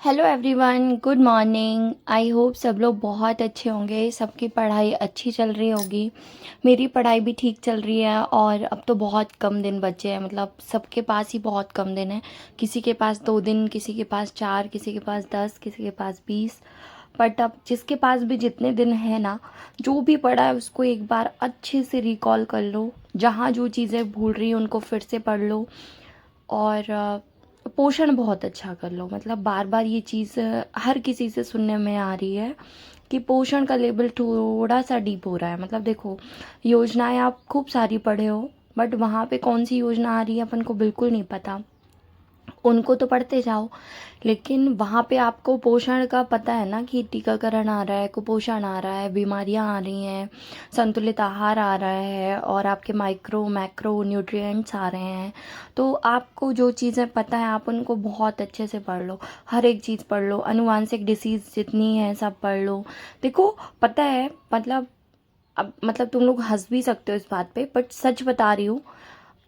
Hello everyone, good morning. I hope सब लोग बहुत अच्छे होंगे, सबकी पढ़ाई अच्छी चल रही होगी। मेरी पढ़ाई भी ठीक चल रही है और अब तो बहुत कम दिन बचे हैं, मतलब सबके पास ही बहुत कम दिन है। किसी के पास 2 दिन, किसी के पास 4, किसी के पास 10, किसी के पास 20। बट अब जिसके पास भी जितने दिन है ना, जो भी पढ़ा है उसको एक बार अच्छे से रिकॉल कर लो। जहाँ जो चीज़ें भूल रही हैं उनको फिर से पढ़ लो। और पोषण बहुत अच्छा कर लो। मतलब बार बार ये चीज़ हर किसी से सुनने में आ रही है कि पोषण का लेवल थोड़ा सा डीप हो रहा है। मतलब देखो, योजनाएं आप खूब सारी पढ़े हो, बट वहाँ पे कौन सी योजना आ रही है अपन को बिल्कुल नहीं पता। उनको तो पढ़ते जाओ, लेकिन वहाँ पे आपको पोषण का पता है ना कि टीकाकरण आ रहा है, कुपोषण आ रहा है, बीमारियाँ आ रही हैं, संतुलित आहार आ रहा है और आपके माइक्रो मैक्रो न्यूट्रिएंट्स आ रहे हैं। तो आपको जो चीज़ें पता है आप उनको बहुत अच्छे से पढ़ लो। हर एक चीज़ पढ़ लो, आनुवांशिक डिसीज़ जितनी है सब पढ़ लो। देखो, पता है मतलब, अब मतलब तुम लोग हंस भी सकते हो इस बात पे, बट सच बता रही हूँ।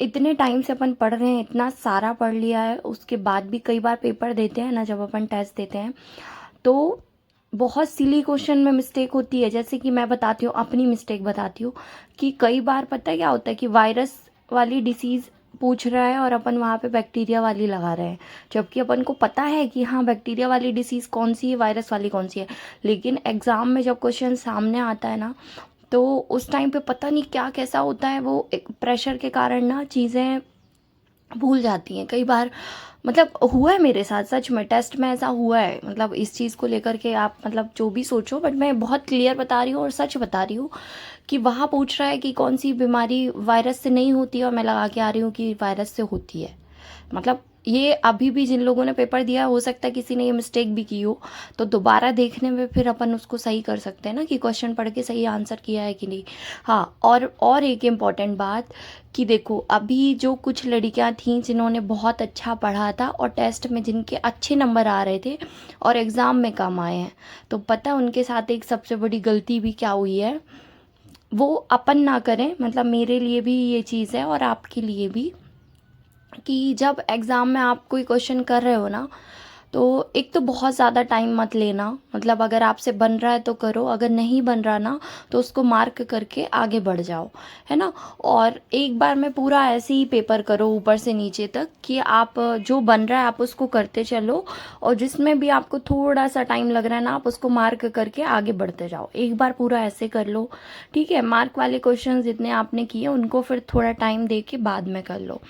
इतने टाइम से अपन पढ़ रहे हैं, इतना सारा पढ़ लिया है, उसके बाद भी कई बार पेपर देते हैं ना, जब अपन टेस्ट देते हैं तो बहुत सिली क्वेश्चन में मिस्टेक होती है। जैसे कि मैं बताती हूँ, अपनी मिस्टेक बताती हूँ कि कई बार पता है क्या होता है कि वायरस वाली डिसीज़ पूछ रहा है और अपन वहाँ पे बैक्टीरिया वाली लगा रहे हैं, जबकि अपन को पता है कि हाँ बैक्टीरिया वाली डिसीज़ कौन सी है, वायरस वाली कौन सी है। लेकिन एग्ज़ाम में जब क्वेश्चन सामने आता है ना, तो उस टाइम पे पता नहीं क्या कैसा होता है, वो एक प्रेशर के कारण ना चीज़ें भूल जाती हैं कई बार। मतलब हुआ है मेरे साथ, सच में टेस्ट में ऐसा हुआ है। मतलब इस चीज़ को लेकर के आप मतलब जो भी सोचो, बट मैं बहुत क्लियर बता रही हूँ और सच बता रही हूँ कि वहाँ पूछ रहा है कि कौन सी बीमारी वायरस से नहीं होती है, और मैं लगा के आ रही हूँ कि वायरस से होती है। मतलब ये अभी भी जिन लोगों ने पेपर दिया, हो सकता है किसी ने ये मिस्टेक भी की हो, तो दोबारा देखने में फिर अपन उसको सही कर सकते हैं ना कि क्वेश्चन पढ़ के सही आंसर किया है कि नहीं। हाँ, और एक इम्पॉर्टेंट बात कि देखो, अभी जो कुछ लड़कियां थीं जिन्होंने बहुत अच्छा पढ़ा था और टेस्ट में जिनके अच्छे नंबर आ रहे थे और एग्ज़ाम में कम आए हैं, तो पता है उनके साथ एक सबसे बड़ी गलती भी क्या हुई है, वो अपन ना करें। मतलब मेरे लिए भी ये चीज़ है और आपके लिए भी, कि जब एग्ज़ाम में आप कोई क्वेश्चन कर रहे हो ना, तो एक तो बहुत ज़्यादा टाइम मत लेना। मतलब अगर आपसे बन रहा है तो करो, अगर नहीं बन रहा ना तो उसको मार्क करके आगे बढ़ जाओ, है ना। और एक बार में पूरा ऐसे ही पेपर करो ऊपर से नीचे तक कि आप जो बन रहा है आप उसको करते चलो, और जिसमें भी आपको थोड़ा सा टाइम लग रहा है ना, आप उसको मार्क करके आगे बढ़ते जाओ। एक बार पूरा ऐसे कर लो, ठीक है। मार्क वाले क्वेश्चन जितने आपने किए उनको फिर थोड़ा टाइम दे के बाद में कर लो।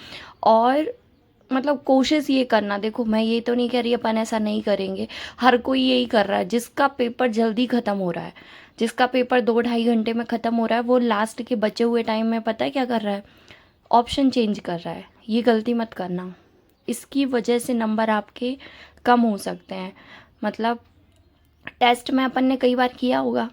और मतलब कोशिश ये करना, देखो मैं ये तो नहीं कह रही अपन ऐसा नहीं करेंगे, हर कोई यही कर रहा है। जिसका पेपर जल्दी ख़त्म हो रहा है, जिसका पेपर 2-2.5 घंटे में ख़त्म हो रहा है, वो लास्ट के बचे हुए टाइम में पता है क्या कर रहा है, ऑप्शन चेंज कर रहा है। ये गलती मत करना, इसकी वजह से नंबर आपके कम हो सकते हैं। मतलब टेस्ट में अपन ने कई बार किया होगा,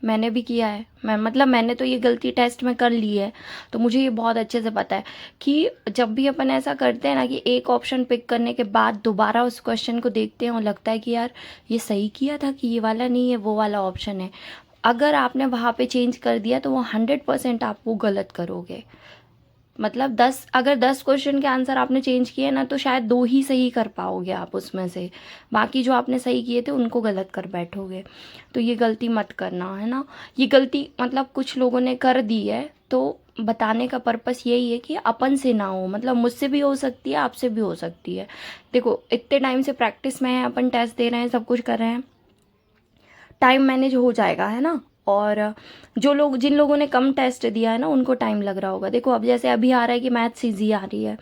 मैंने भी किया है। मैंने तो ये गलती टेस्ट में कर ली है, तो मुझे ये बहुत अच्छे से पता है कि जब भी अपन ऐसा करते हैं ना कि एक ऑप्शन पिक करने के बाद दोबारा उस क्वेश्चन को देखते हैं और लगता है कि यार ये सही किया था, कि ये वाला नहीं है वो वाला ऑप्शन है, अगर आपने वहाँ पे चेंज कर दिया तो वो 100% आप वो गलत करोगे। मतलब 10, अगर 10 क्वेश्चन के आंसर आपने चेंज किए ना, तो शायद 2 ही सही कर पाओगे आप उसमें से, बाकी जो आपने सही किए थे उनको गलत कर बैठोगे। तो ये गलती मत करना, है ना। ये गलती मतलब कुछ लोगों ने कर दी है, तो बताने का पर्पस यही है कि अपन से ना हो। मतलब मुझसे भी हो सकती है, आपसे भी हो सकती है। देखो इतने टाइम से प्रैक्टिस में है, अपन टेस्ट दे रहे हैं, सब कुछ कर रहे हैं, टाइम मैनेज हो जाएगा, है ना। और जिन लोगों ने कम टेस्ट दिया है ना, उनको टाइम लग रहा होगा। देखो अब जैसे अभी आ रहा है कि मैथ्स ईजी आ रही है,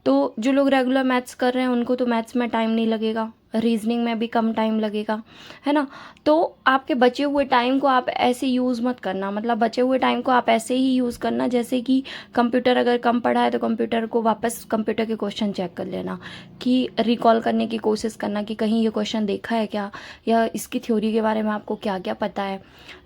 तो जो लोग रेगुलर मैथ्स कर रहे हैं उनको तो मैथ्स में टाइम नहीं लगेगा, रीजनिंग में भी कम टाइम लगेगा, है ना। तो आपके बचे हुए टाइम को आप ऐसे यूज़ मत करना। मतलब बचे हुए टाइम को आप ऐसे ही यूज़ करना जैसे कि कंप्यूटर अगर कम पढ़ा है तो कंप्यूटर को वापस कंप्यूटर के क्वेश्चन चेक कर लेना, कि रिकॉल करने की कोशिश करना कि कहीं ये क्वेश्चन देखा है क्या, या इसकी थ्योरी के बारे में आपको क्या क्या पता है।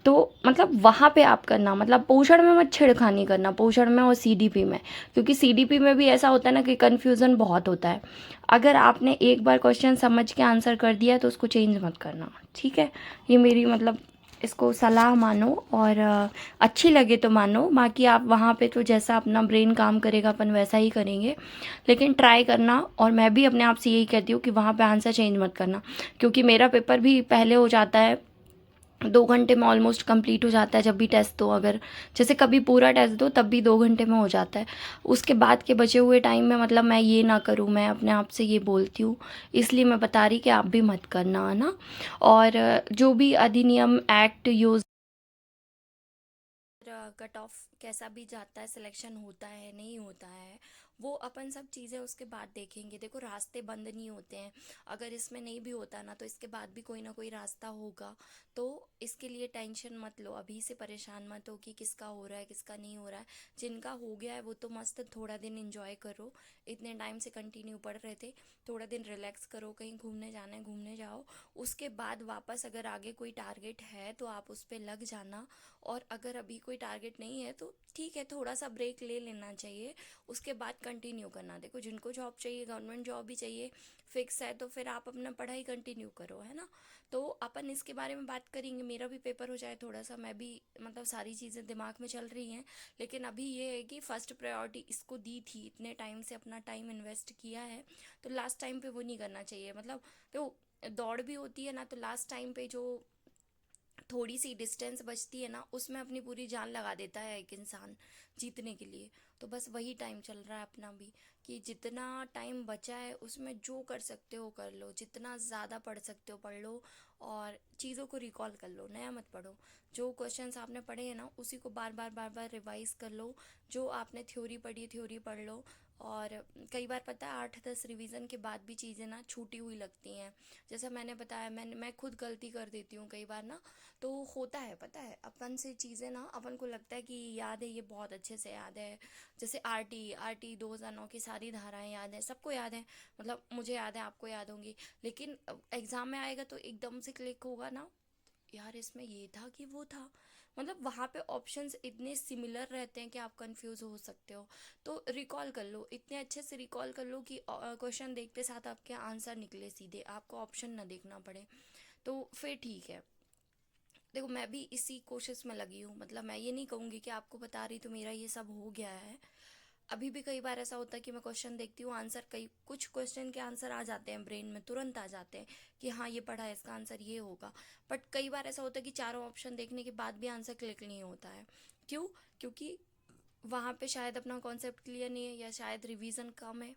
तो मतलब वहाँ पे आप करना, मतलब पोषण में मत छेड़खानी करना, पोषण में और सीडीपी में। क्योंकि सीडीपी में भी ऐसा होता है ना कि कन्फ्यूज़न बहुत होता है। अगर आपने एक बार क्वेश्चन समझ के आंसर कर दिया तो उसको चेंज मत करना, ठीक है। ये मेरी मतलब इसको सलाह मानो और अच्छी लगे तो मानो, बाकी आप वहाँ पे तो जैसा अपना ब्रेन काम करेगा अपन वैसा ही करेंगे। लेकिन ट्राई करना, और मैं भी अपने आप से यही कहती हूँ कि वहाँ पे आंसर चेंज मत करना, क्योंकि मेरा पेपर भी पहले हो जाता है 2 घंटे में ऑलमोस्ट कंप्लीट हो जाता है। जब भी टेस्ट दो, अगर जैसे कभी पूरा टेस्ट दो तब भी 2 घंटे में हो जाता है। उसके बाद के बचे हुए टाइम में मतलब मैं ये ना करूँ, मैं अपने आप से ये बोलती हूँ, इसलिए मैं बता रही कि आप भी मत करना, है ना। और जो भी अधिनियम एक्ट यूज़ कट ऑफ कैसा भी जाता है, सिलेक्शन होता है नहीं होता है, वो अपन सब चीज़ें उसके बाद देखेंगे। देखो रास्ते बंद नहीं होते हैं, अगर इसमें नहीं भी होता ना तो इसके बाद भी कोई ना कोई रास्ता होगा। तो इसके लिए टेंशन मत लो, अभी से परेशान मत हो कि किसका हो रहा है किसका नहीं हो रहा है। जिनका हो गया है वो तो मस्त थोड़ा दिन एंजॉय करो, इतने टाइम से कंटिन्यू पढ़ रहे थे, थोड़ा दिन रिलैक्स करो, कहीं घूमने जाना है घूमने जाओ। उसके बाद वापस अगर आगे कोई टारगेट है तो आप उस पर लग जाना, और अगर अभी कोई टारगेट नहीं है तो ठीक है, थोड़ा सा ब्रेक ले लेना चाहिए, उसके बाद कंटिन्यू करना। देखो जिनको जॉब चाहिए, गवर्नमेंट जॉब भी चाहिए, फिक्स है, तो फिर आप अपना पढ़ाई कंटिन्यू करो, है ना। तो अपन इसके बारे में बात करेंगे, मेरा भी पेपर हो जाए थोड़ा सा, मैं भी मतलब सारी चीज़ें दिमाग में चल रही हैं। लेकिन अभी ये है कि फर्स्ट प्रायोरिटी इसको दी थी, इतने टाइम से अपना टाइम इन्वेस्ट किया है, तो लास्ट टाइम पे वो नहीं करना चाहिए। मतलब तो दौड़ भी होती है ना, तो लास्ट टाइम पे जो थोड़ी सी डिस्टेंस बचती है ना, उसमें अपनी पूरी जान लगा देता है एक इंसान जीतने के लिए। तो बस वही टाइम चल रहा है अपना भी, कि जितना टाइम बचा है उसमें जो कर सकते हो कर लो, जितना ज़्यादा पढ़ सकते हो पढ़ लो, और चीज़ों को रिकॉल कर लो, नया मत पढ़ो। जो क्वेश्चंस आपने पढ़े हैं ना उसी को बार बार रिवाइज कर लो। जो आपने थ्योरी पढ़ी थ्योरी पढ़ लो। और कई बार पता है 8-10 रिवीजन के बाद भी चीज़ें ना छूटी हुई लगती हैं। जैसा मैंने बताया, मैं खुद गलती कर देती हूँ कई बार ना, तो होता है पता है, अपन से चीज़ें ना अपन को लगता है कि याद है, ये बहुत अच्छे से याद है। जैसे आर टी 2009 की सारी धाराएं याद है, सबको याद है, मतलब मुझे याद है, आपको याद होंगी। लेकिन एग्ज़ाम में आएगा तो एकदम से क्लिक होगा ना, यार इसमें ये था कि वो था। मतलब वहाँ पे ऑप्शंस इतने सिमिलर रहते हैं कि आप कंफ्यूज हो सकते हो। तो रिकॉल कर लो, इतने अच्छे से रिकॉल कर लो कि क्वेश्चन देखते साथ आपके आंसर निकले सीधे, आपको ऑप्शन ना देखना पड़े, तो फिर ठीक है। देखो मैं भी इसी कोशिश में लगी हूँ, मतलब मैं ये नहीं कहूँगी कि आपको बता रही तो मेरा ये सब हो गया है। अभी भी कई बार ऐसा होता है कि मैं क्वेश्चन देखती हूँ, आंसर कई कुछ क्वेश्चन के आंसर आ जाते हैं ब्रेन में, तुरंत आ जाते हैं कि हाँ ये पढ़ा है, इसका आंसर ये होगा। बट कई बार ऐसा होता है कि चारों ऑप्शन देखने के बाद भी आंसर क्लिक नहीं होता है। क्यों? क्योंकि वहाँ पे शायद अपना कॉन्सेप्ट क्लियर नहीं है, या शायद रिवीजन कम है,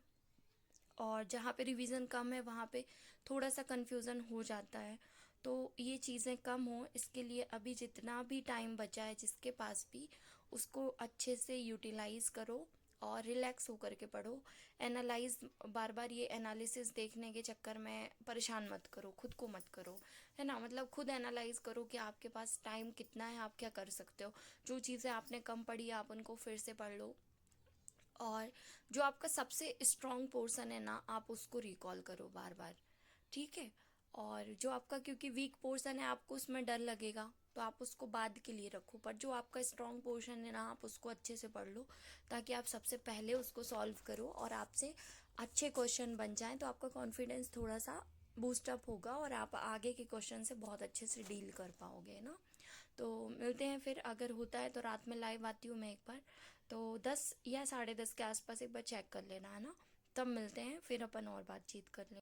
और जहाँ पे रिवीजन कम है वहाँ पे थोड़ा सा कन्फ्यूज़न हो जाता है। तो ये चीज़ें कम हो, इसके लिए अभी जितना भी टाइम बचा है जिसके पास भी, उसको अच्छे से यूटिलाइज करो और रिलैक्स होकर के पढ़ो। एनालाइज, बार बार ये एनालिसिस देखने के चक्कर में परेशान मत करो, खुद को मत करो, है ना। मतलब खुद एनालाइज करो कि आपके पास टाइम कितना है, आप क्या कर सकते हो। जो चीज़ें आपने कम पढ़ी आप उनको फिर से पढ़ लो, और जो आपका सबसे स्ट्रॉन्ग पोर्शन है ना आप उसको रिकॉल करो बार बार, ठीक है। और जो आपका, क्योंकि वीक पोर्शन है आपको उसमें डर लगेगा, तो आप उसको बाद के लिए रखो, पर जो आपका स्ट्रॉन्ग पोर्शन है ना आप उसको अच्छे से पढ़ लो, ताकि आप सबसे पहले उसको सॉल्व करो और आपसे अच्छे क्वेश्चन बन जाएं, तो आपका कॉन्फिडेंस थोड़ा सा बूस्टअप होगा और आप आगे के क्वेश्चन से बहुत अच्छे से डील कर पाओगे ना। तो मिलते हैं फिर, अगर होता है तो रात में लाइव आती हूँ मैं एक बार, तो 10 या 10:30 के आसपास एक बार चेक कर लेना, है ना। तब मिलते हैं फिर अपन और बातचीत कर लें।